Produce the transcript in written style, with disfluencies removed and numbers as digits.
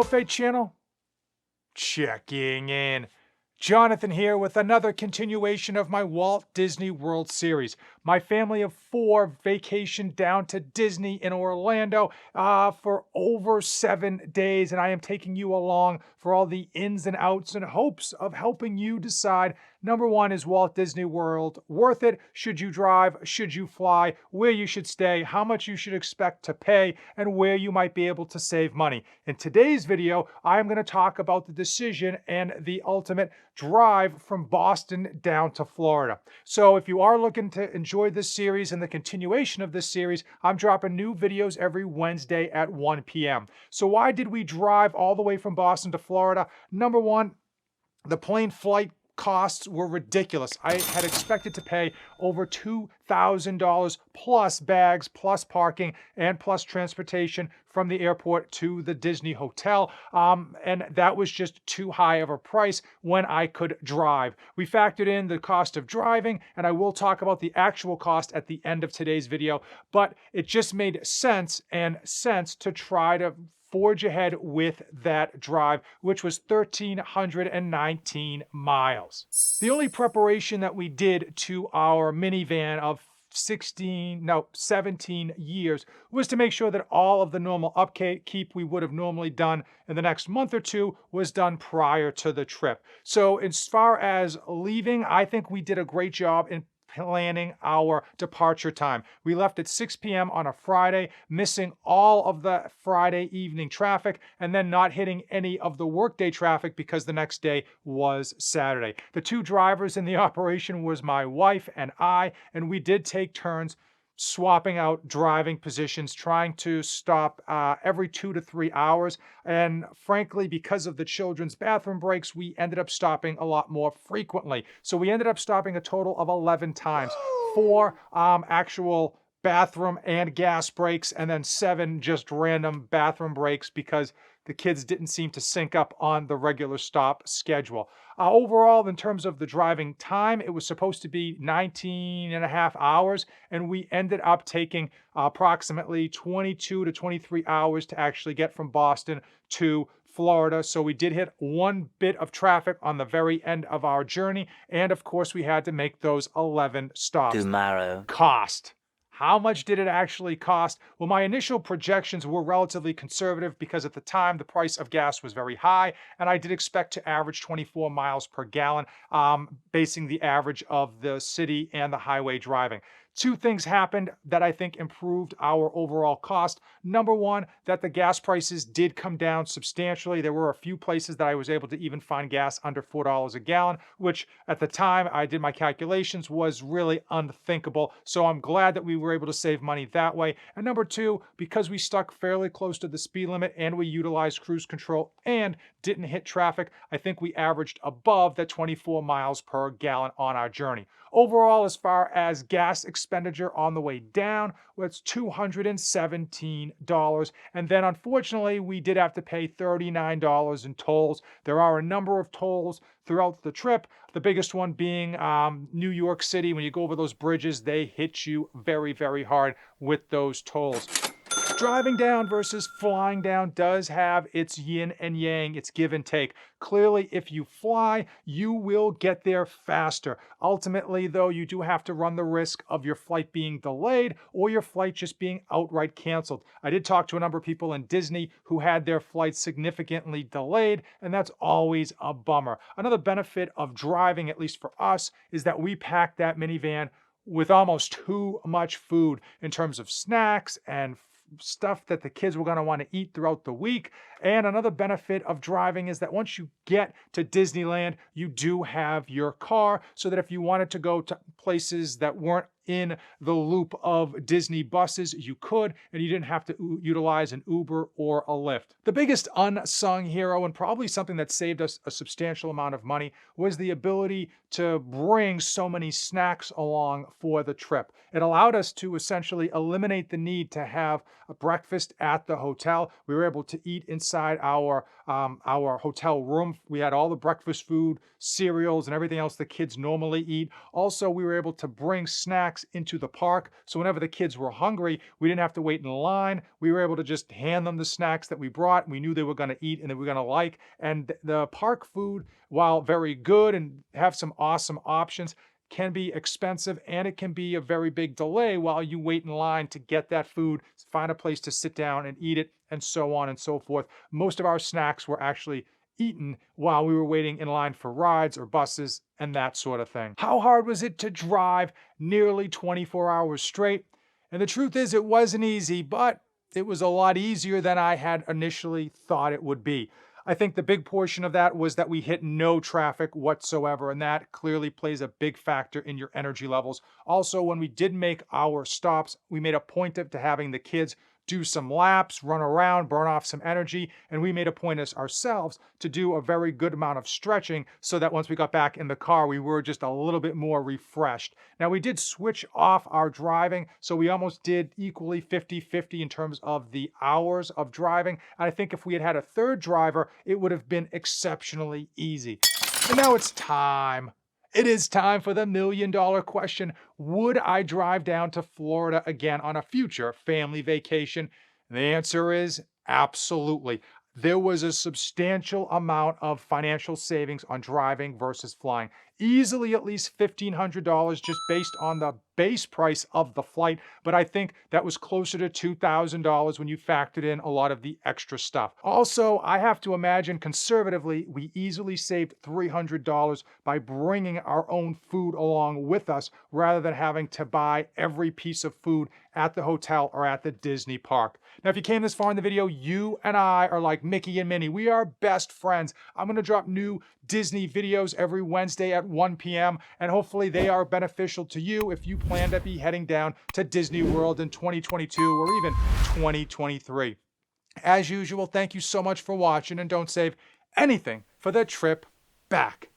Buffet channel? Checking in. Jonathan here with another continuation of my Walt Disney World series. My family of 4 vacationed down to Disney in Orlando for over 7 days, and I am taking you along for all the ins and outs in hopes of helping you decide, number one, is Walt Disney World worth it? Should you drive? Should you fly? Where you should stay? How much you should expect to pay? And where you might be able to save money. In today's video, I am going to talk about the decision and the ultimate drive from Boston down to Florida. So if you are looking to enjoy this series and the continuation of this series, I'm dropping new videos every Wednesday at 1 p.m. So why did we drive all the way from Boston to Florida? Number one, the plane flight costs were ridiculous. I had expected to pay over $2,000 plus bags, plus parking, and plus transportation from the airport to the Disney hotel. And that was just too high of a price when I could drive. We factored in the cost of driving, and I will talk about the actual cost at the end of today's video, but it just made sense to try to forge ahead with that drive, which was 1,319 miles. The only preparation that we did to our minivan of 17 years was to make sure that all of the normal upkeep we would have normally done in the next month or two was done prior to the trip. So as far as leaving, I think we did a great job in planning our departure time. We left at 6 p.m. on a Friday, missing all of the Friday evening traffic and then not hitting any of the workday traffic because the next day was Saturday. The 2 drivers in the operation was my wife and I, and we did take turns swapping out driving positions, trying to stop every 2 to 3 hours. And frankly, because of the children's bathroom breaks, we ended up stopping a lot more frequently. So we ended up stopping a total of 11 times, 4 actual bathroom and gas breaks, and then 7 just random bathroom breaks because the kids didn't seem to sync up on the regular stop schedule. Overall, in terms of the driving time, it was supposed to be 19 and a half hours, and we ended up taking approximately 22 to 23 hours to actually get from Boston to Florida. So we did hit 1 bit of traffic on the very end of our journey, and of course we had to make those 11 stops. Tomorrow. Cost. How much did it actually cost? Well, my initial projections were relatively conservative because at the time the price of gas was very high, and I did expect to average 24 miles per gallon, basing the average of the city and the highway driving. 2 things happened that I think improved our overall cost. Number one, that the gas prices did come down substantially. There were a few places that I was able to even find gas under $4 a gallon, which at the time I did my calculations was really unthinkable. So I'm glad that we were able to save money that way. And number 2, because we stuck fairly close to the speed limit and we utilized cruise control and didn't hit traffic, I think we averaged above that 24 miles per gallon on our journey. Overall, as far as gas expenditure on the way down, was $217. And then unfortunately, we did have to pay $39 in tolls. There are a number of tolls throughout the trip. The biggest one being New York City. When you go over those bridges, they hit you very, very hard with those tolls. Driving down versus flying down does have its yin and yang, its give and take. Clearly, if you fly, you will get there faster. Ultimately, though, you do have to run the risk of your flight being delayed or your flight just being outright canceled. I did talk to a number of people in Disney who had their flights significantly delayed, and that's always a bummer. Another benefit of driving, at least for us, is that we packed that minivan with almost too much food in terms of snacks and stuff that the kids were going to want to eat throughout the week. And another benefit of driving is that once you get to Disneyland, you do have your car, so that if you wanted to go to places that weren't in the loop of Disney buses, you could, and you didn't have to utilize an Uber or a Lyft. The biggest unsung hero, and probably something that saved us a substantial amount of money, was the ability to bring so many snacks along for the trip. It allowed us to essentially eliminate the need to have a breakfast at the hotel. We were able to eat inside our hotel room. We had all the breakfast food, cereals, and everything else the kids normally eat. Also, we were able to bring snacks snacks into the park. So whenever the kids were hungry, we didn't have to wait in line. We were able to just hand them the snacks that we brought. We knew they were going to eat and they were going to like. And the park food, while very good and have some awesome options, can be expensive, and it can be a very big delay while you wait in line to get that food, find a place to sit down and eat it, and so on and so forth. Most of our snacks were actually eaten while we were waiting in line for rides or buses and that sort of thing. How hard was it to drive nearly 24 hours straight? And the truth is, it wasn't easy, but it was a lot easier than I had initially thought it would be. I think the big portion of that was that we hit no traffic whatsoever, and that clearly plays a big factor in your energy levels. Also, when we did make our stops, we made a point of to having the kids do some laps, run around, burn off some energy, and we made a point as ourselves to do a very good amount of stretching so that once we got back in the car, we were just a little bit more refreshed. Now, we did switch off our driving, so we almost did equally 50-50 in terms of the hours of driving. And I think if we had had a third driver, it would have been exceptionally easy. And now it's time. It is time for the million-dollar question. Would I drive down to Florida again on a future family vacation? And the answer is absolutely. There was a substantial amount of financial savings on driving versus flying. Easily at least $1,500 just based on the base price of the flight, but I think that was closer to $2,000 when you factored in a lot of the extra stuff. Also, I have to imagine conservatively, we easily saved $300 by bringing our own food along with us rather than having to buy every piece of food at the hotel or at the Disney park. Now, if you came this far in the video, you and I are like Mickey and Minnie. We are best friends. I'm going to drop new Disney videos every Wednesday at 1 p.m. and hopefully they are beneficial to you if you plan to be heading down to Disney World in 2022 or even 2023. As usual, thank you so much for watching, and don't save anything for the trip back.